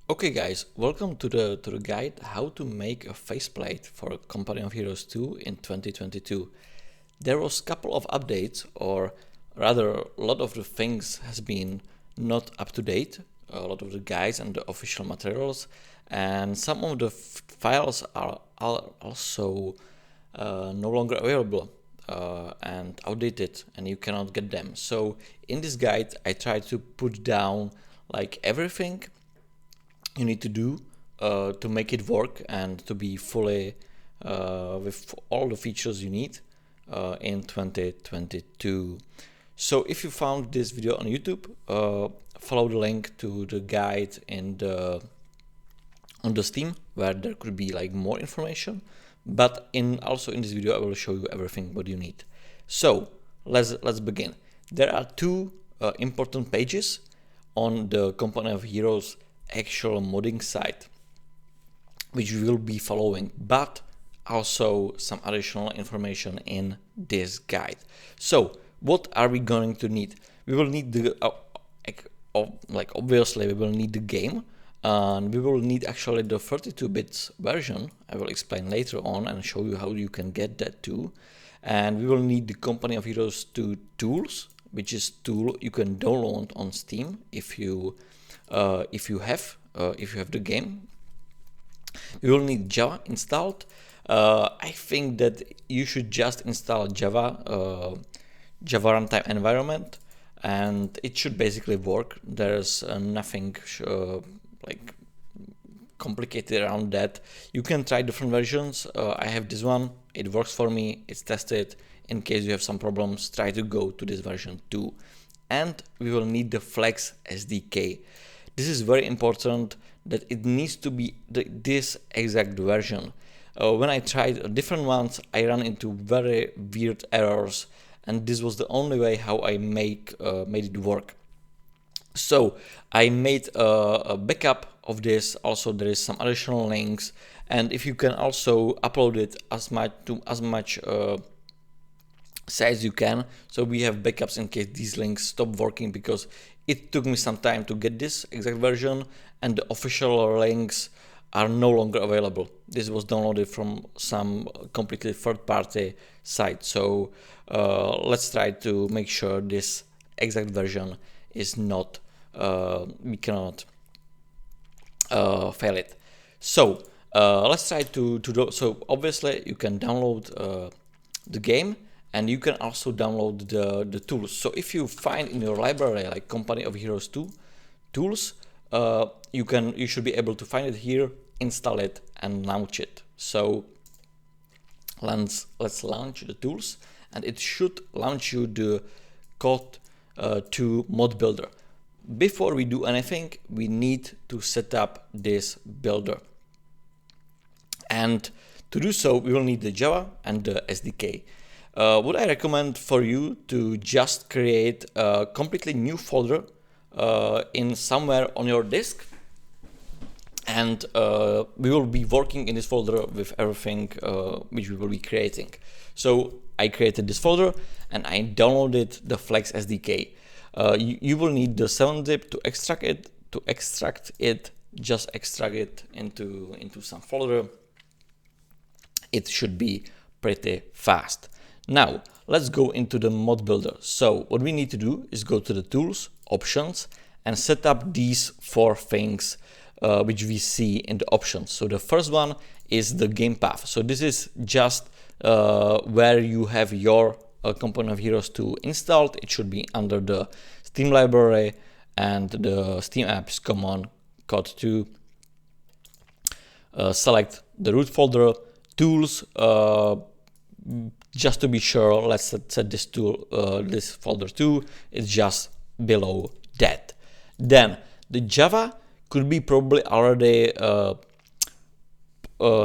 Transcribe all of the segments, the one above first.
Okay guys, welcome to the guide how to make a faceplate for Company of Heroes 2 in 2022. There was a couple of updates, or rather a lot of the things has been not up to date, a lot of the guides and the official materials, and some of the files are also no longer available and outdated, and you cannot get them. So in this guide I try to put down like everything you need to do to make it work and to be fully with all the features you need in 2022. So if you found this video on YouTube, follow the link to the guide in on the Steam, where there could be like more information. But also in this video I will show you everything what you need. So let's begin. There are two important pages on the Company of Heroes actual modding site, which we will be following, but also some additional information in this guide. So what are we going to need? We will need the obviously we will need the game, and we will need actually the 32-bit version. I will explain later on and show you how you can get that too. And we will need the Company of Heroes 2 tools, which is tool you can download on Steam if you have the game. We will need Java installed. I think that you should just install Java runtime environment, and it should basically work. There's nothing like complicated around that. You can try different versions. I have this one. It works for me. It's tested. In case you have some problems, try to go to this version too. And we will need the Flex SDK. This is very important, that it needs to be this exact version. When I tried different ones, I ran into very weird errors, and this was the only way how I made it work. So I made a backup of this. Also, there is some additional links, and if you can also upload it as much size you can. So we have backups in case these links stop working, because it took me some time to get this exact version, and the official links are no longer available. This was downloaded from some completely third-party site. So let's try to make sure this exact version is not, we cannot fail it. So let's try to do. So obviously you can download the game, and you can also download the tools. So if you find in your library like Company of Heroes 2 tools, you should be able to find it here, install it, and launch it. So let's launch the tools, and it should launch you the COH 2 mod builder. Before we do anything, we need to set up this builder, and to do so we will need the Java and the SDK. What I recommend for you to just create a completely new folder in somewhere on your disk, and we will be working in this folder with everything which we will be creating. So I created this folder and I downloaded the Flex SDK. You will need the 7-zip to extract it. Just extract it into some folder. It should be pretty fast. Now let's go into the mod builder. So what we need to do is go to the tools, options, and set up these 4 things which we see in the options. So the first one is the game path. So this is just where you have your Company of Heroes 2 installed. It should be under the Steam library and the Steam apps common COH 2. Select the root folder, tools. Just to be sure, let's set this this folder too. It's just below that. Then the Java could be probably already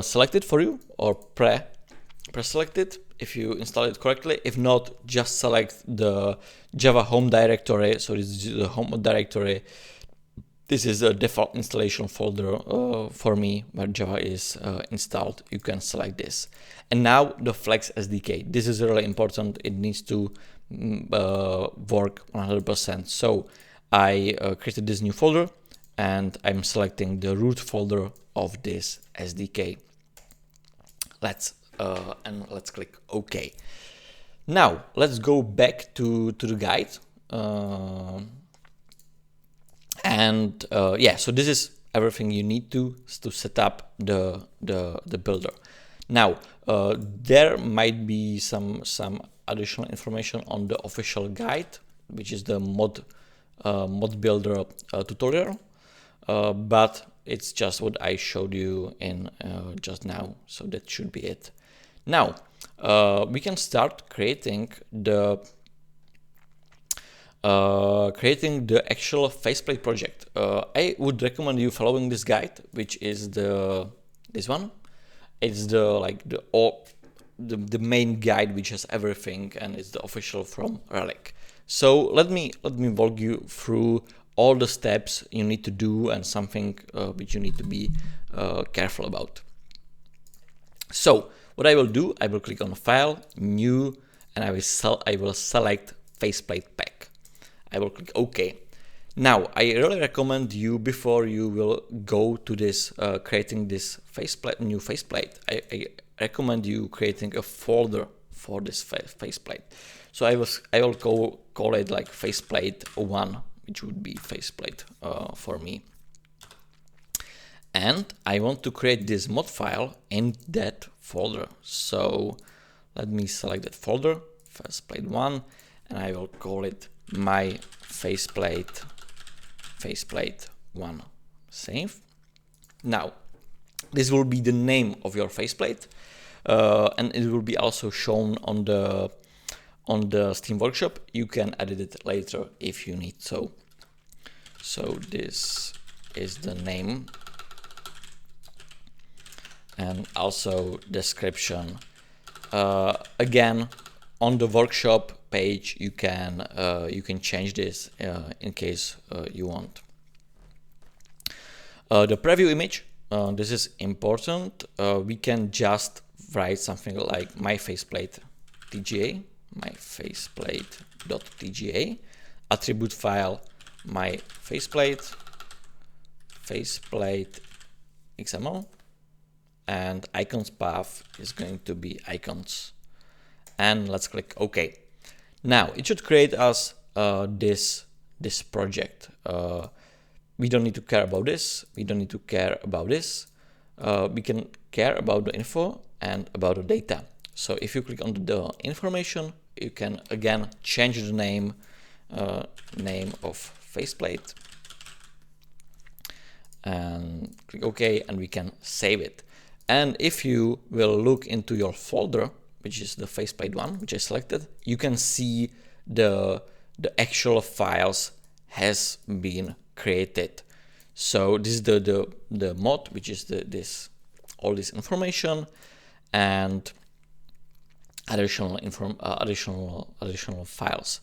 selected for you, or pre-selected if you install it correctly. If not, just select the Java home directory. So this is the home directory. This is a default installation folder for me where Java is installed. You can select this. And now the Flex SDK. This is really important. It needs to work 100%. So I created this new folder and I'm selecting the root folder of this SDK. Let's click OK. Now let's go back to the guide. Yeah, so this is everything you need to set up the builder. Now there might be some additional information on the official guide, which is the mod builder tutorial, but it's just what I showed you in just now, so that should be it. Now we can start creating the actual Faceplate project. I would recommend you following this guide, which is this one. It's the main guide which has everything, and it's the official from Relic. So let me walk you through all the steps you need to do and something which you need to be careful about. So what I will do, I will click on File, New, and I will select Faceplate Pack. I will click OK. Now, I really recommend you, before you will go to this creating this new faceplate, I recommend you creating a folder for this faceplate. So I will call it like faceplate 1, which would be faceplate for me. And I want to create this mod file in that folder. So let me select that folder, faceplate 1, and I will call it my faceplate 1. Save. Now this will be the name of your faceplate, and it will be also shown on the Steam Workshop. You can edit it later if you need so. So this is the name, and also description. Again, on the workshop page, you can change this in case you want. The preview image, this is important. We can just write something like my faceplate TGA, my faceplate.tga, attribute file my faceplate XML, and icons path is going to be icons. And let's click OK. Now it should create us this project. We don't need to care about this. We don't need to care about this. We can care about the info and about the data. So if you click on the information, you can again change the name of faceplate, and click OK, and we can save it. And if you will look into your folder, which is the faceplate 1, which I selected, you can see the actual files has been created. So this is the mod, which is all this information and additional files.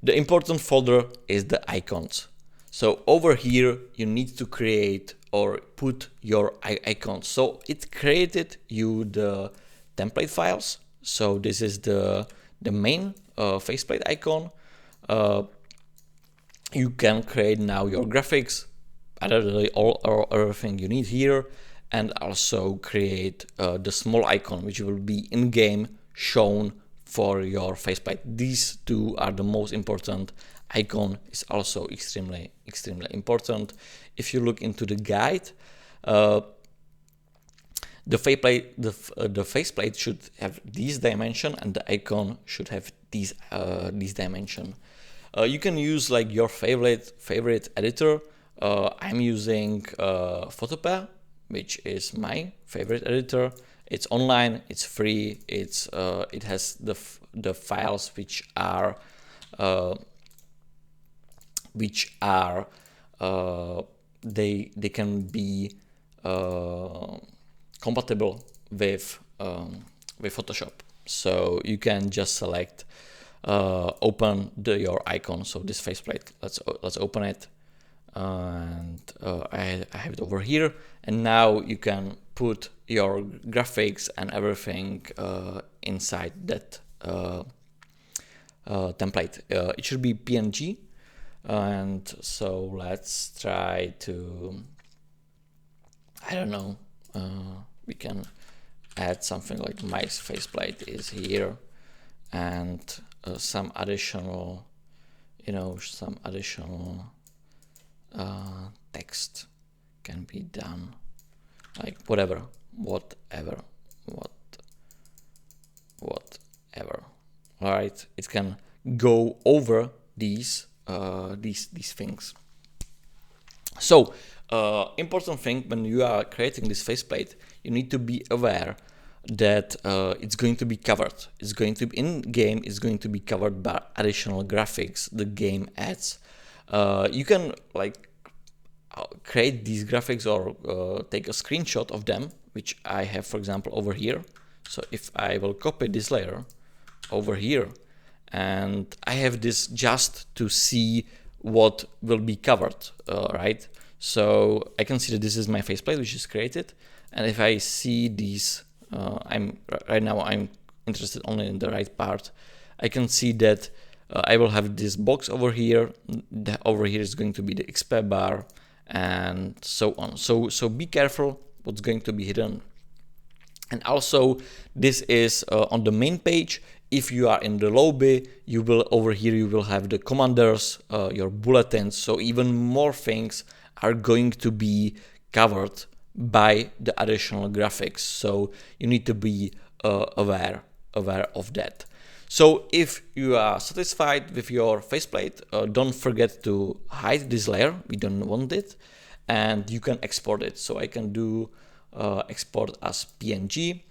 The important folder is the icons. So over here you need to create or put your icons. So it created you the template files. So this is the main faceplate icon. You can create now your graphics, everything you need here, and also create the small icon which will be in game shown for your faceplate. These two are the most important. Icon is also extremely important. If you look into the guide, the faceplate should have these dimension, and the icon should have these dimension. You can use like your favorite editor. I'm using Photopea, which is my favorite editor. It's online, it's free, it has the files which are they can be compatible with Photoshop. So you can just select open your icon. So this faceplate, let's open it, and I have it over here. And now you can put your graphics and everything inside that template. It should be PNG, And so let's try to, I don't know, we can add something like my faceplate is here, and some additional, some additional text can be done, like whatever. All right, it can go over these things. So important thing when you are creating this faceplate, you need to be aware that it's going to be covered. It's going to be in game. It's going to be covered by additional graphics the game adds. You can like create these graphics or take a screenshot of them, which I have, for example, over here. So if I will copy this layer over here, and I have this just to see what will be covered, right? So I can see that this is my faceplate, which is created, and if I see these, right now I'm interested only in the right part. I can see that I will have this box over here. Over here is going to be the XP bar, and so on. So be careful what's going to be hidden. And also, this is on the main page. If you are in the lobby, you will over here you will have the commanders, your bulletins. So even more things are going to be covered by the additional graphics. So you need to be aware of that. So if you are satisfied with your faceplate, don't forget to hide this layer. We don't want it, and you can export it. So I can do export as PNG.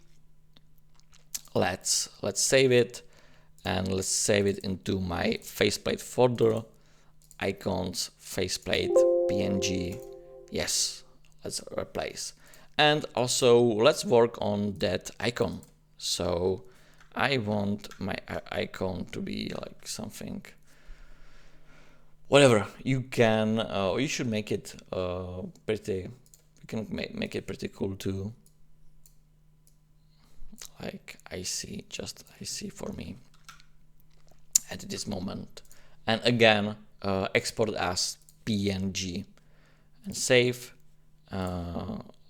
Let's save it, and let's save it into my faceplate folder. Icons, faceplate, PNG. Yes, let's replace. And also let's work on that icon. So I want my icon to be like something, whatever. You can, you should make it pretty. You can make it pretty cool too. Like I see for me at this moment. And again, export as PNG and save.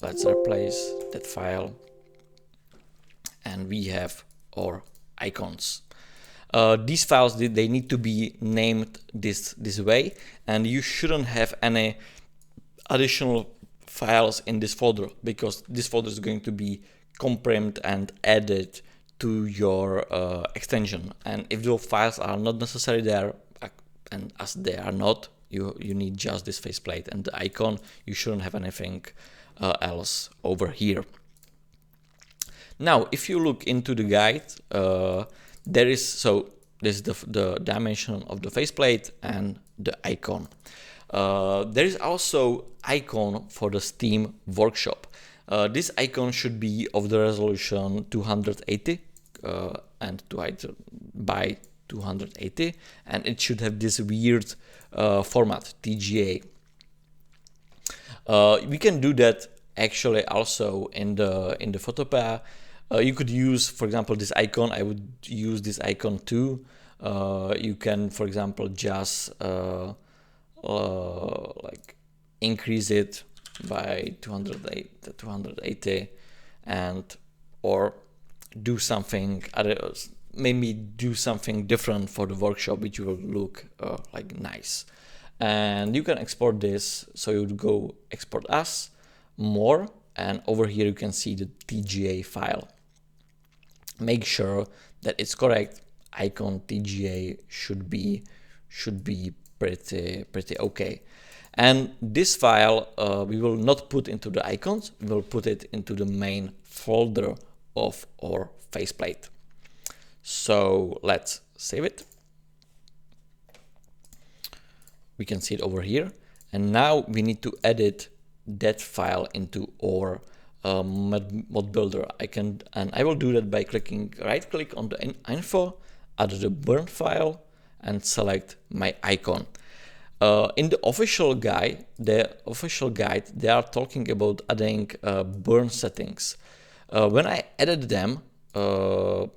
Let's replace that file, and we have our icons. These files, they need to be named this way, and you shouldn't have any additional files in this folder, because this folder is going to be comprimmed and added to your extension. And if those files are not necessary there, and as they are not, you need just this faceplate and the icon. You shouldn't have anything else over here. Now, if you look into the guide, this is the dimension of the faceplate and the icon. There is also icon for the Steam Workshop. This icon should be of the resolution 280 and by 280, and it should have this weird format, TGA. We can do that actually also in the photo pair. You could use, for example, this icon. I would use this icon too. You can, for example, just like increase it by 280, and or do something other, maybe do something different for the workshop, which will look like nice. And you can export this. So you would go export as, more, and over here you can see the TGA file. Make sure that it's correct. Icon TGA should be pretty okay. And this file we will not put into the icons. We will put it into the main folder of our faceplate. So let's save it. We can see it over here. And now we need to edit that file into our mod builder. I will do that by right click on the info, add the burn file, and select my icon. In the official guide, they are talking about adding burn settings. When I added them, the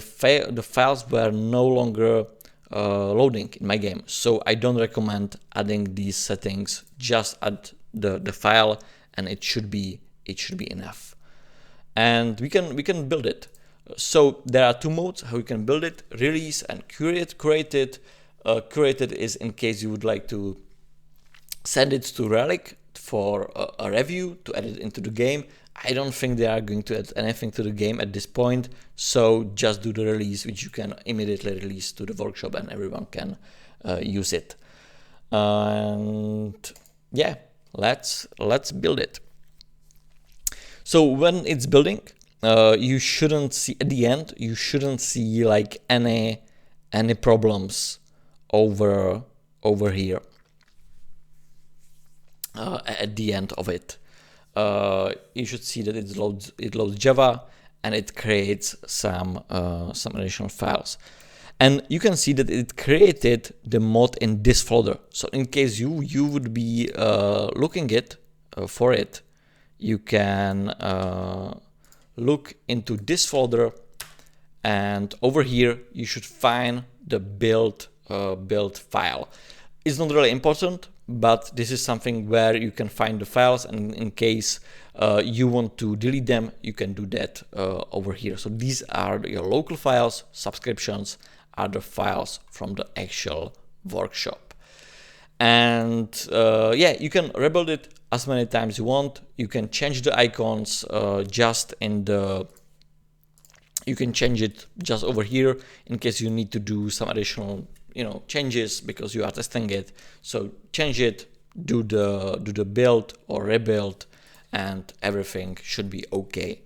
files were no longer loading in my game. So I don't recommend adding these settings. Just add the file, and it should be enough. And we can build it. So there are two modes how you can build it: release and curate. Curated is in case you would like to send it to Relic for a review, to add it into the game. I don't think they are going to add anything to the game at this point, so just do the release, which you can immediately release to the workshop and everyone can use it. And yeah, let's build it. So when it's building, you shouldn't see at the end. You shouldn't see like any problems over here at the end of it. You should see that it loads Java and it creates some additional files. And you can see that it created the mod in this folder. So in case you would be looking for it, you can look into this folder, and over here you should find the build file. It's not really important, but this is something where you can find the files, and in case you want to delete them, you can do that over here. So these are your local files. Subscriptions are the files from the actual workshop. And yeah, you can rebuild it as many times you want. You can change the icons just in the, you can change it just over here in case you need to do some additional changes because you are testing it. So change it, do the build or rebuild, and everything should be okay.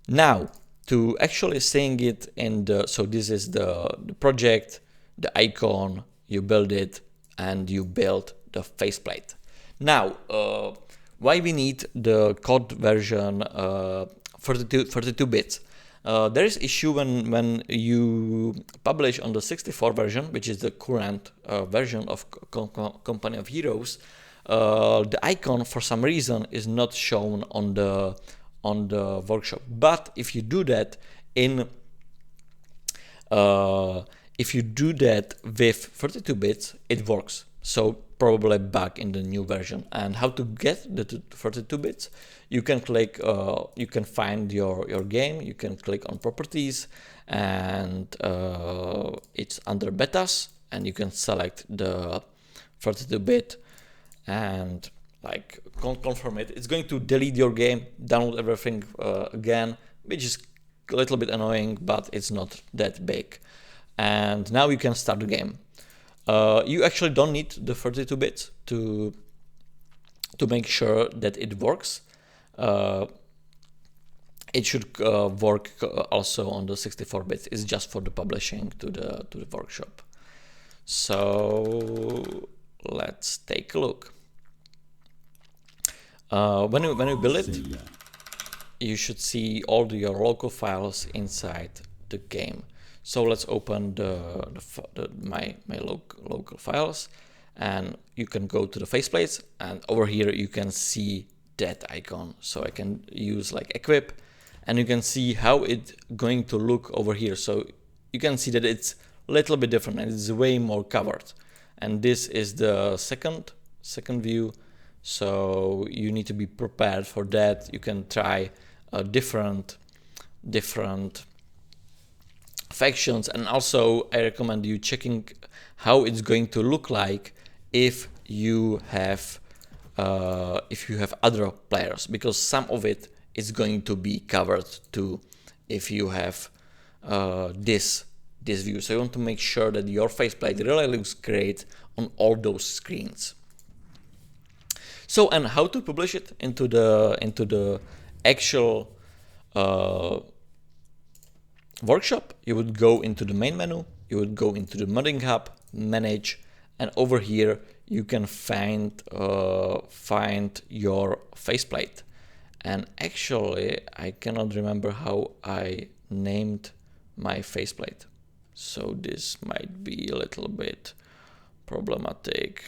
Now to actually seeing it in the, so this is the project, the icon, you build it, and you build the faceplate. Now, why we need the code version 32 bits? There is issue when you publish on the 64 version, which is the current version of Company of Heroes. The icon for some reason is not shown on the workshop. But if you do that with 32 bits, it works. So probably bug in the new version. And how to get the 32 bits? You can click, you can find your game, you can click on properties, and it's under betas, and you can select the 32 bit and like confirm it. It's going to delete your game, download everything again, which is a little bit annoying, but it's not that big. And now you can start the game. You actually don't need the 32 bits to make sure that it works. It should work also on the 64 bits. It's just for the publishing to the workshop. So let's take a look. When you build it, you should see all your local files inside the game. So let's open my local files, and you can go to the faceplates, and over here you can see that icon. So I can use like equip, and you can see how it's going to look over here. So you can see that it's a little bit different and it's way more covered. And this is the second view. So you need to be prepared for that. You can try different factions, and also I recommend you checking how it's going to look like if you have other players, because some of it is going to be covered too if you have this view. So you want to make sure that your faceplate really looks great on all those screens. So, and how to publish it into the actual workshop? You would go into the main menu, you would go into the modding hub, manage, and over here you can find your faceplate. And actually I cannot remember how I named my faceplate, so this might be a little bit problematic.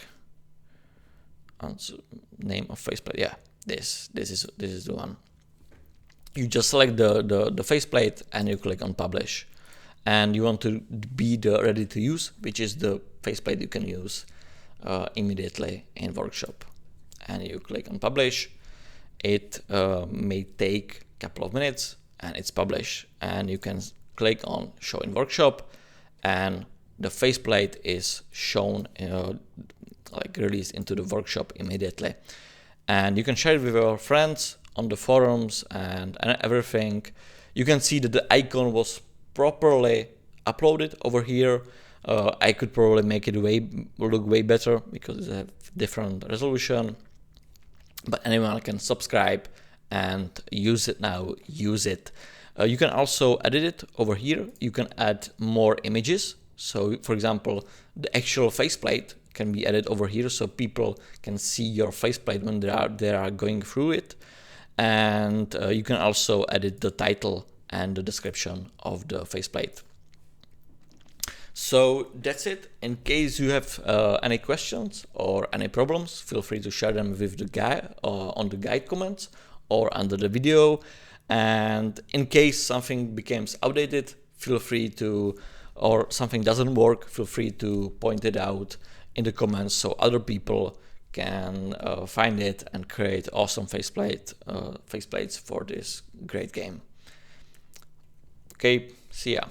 Name of faceplate, yeah, this is the one. You just select the faceplate and you click on publish, and you want to be the ready to use, which is the faceplate you can use immediately in workshop. And you click on publish. It may take a couple of minutes and it's published, and you can click on show in workshop, and the faceplate is shown like released into the workshop immediately. And you can share it with your friends on the forums and everything. You can see that the icon was properly uploaded over here. I could probably make it look way better because it has different resolution, but anyone can subscribe and use it now, use it. You can also edit it over here. You can add more images. So for example, the actual faceplate can be added over here so people can see your faceplate when they are going through it. And you can also edit the title and the description of the faceplate. So that's it. In case you have any questions or any problems, feel free to share them with the guy on the guide comments or under the video. And in case something becomes outdated, feel free to, or something doesn't work, feel free to point it out in the comments so other people can find it and create awesome faceplates for this great game. Okay, see ya.